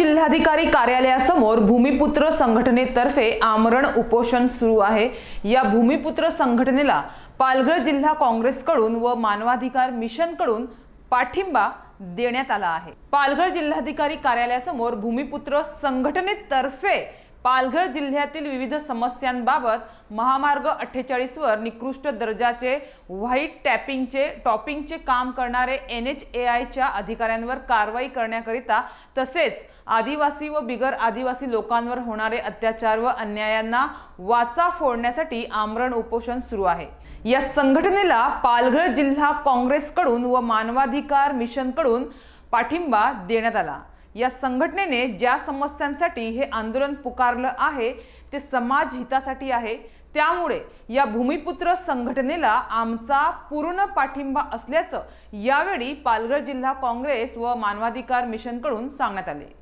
जिल्हाधिकारी कार्यालयासमोर भूमिपुत्र संघटनेतर्फे आमरण उपोषण सुरू आहे। या भूमिपुत्र संघटनेला पालघर जिल्हा काँग्रेसकडून व मानवाधिकार मिशनकडून पाठिंबा देण्यात आला आहे। पालघर जिल्हाधिकारी कार्यालयासमोर भूमिपुत्र संघटनेतर्फे पालघर जिल्ह्यातील विविध समस्यांबाबत महामार्ग 48 वर निकृष्ट दर्जाचे व्हाईट टॉपिंगचे काम करणारे NHAI च्या अधिकाऱ्यांवर कारवाई करण्याकरिता तसेच आदिवासी व बिगर आदिवासी लोकांवर होणारे अत्याचार व अन्यायांना वाचा फोडण्यासाठी आमरण उपोषण सुरू आहे। या संघटनेला पालघर जिल्हा काँग्रेसकडून व मानवाधिकार मिशनकडून पाठिंबा देण्यात आला। या संघटनेने ज्या समस्यांसाठी हे आंदोलन पुकारलं आहे ते समाज हितासाठी आहे, त्यामुळे या भूमिपुत्र संघटनेला आमचा पूर्ण पाठिंबा असल्याचं यावेळी पालघर जिल्हा काँग्रेस व मानवाधिकार मिशनकडून सांगण्यात आले।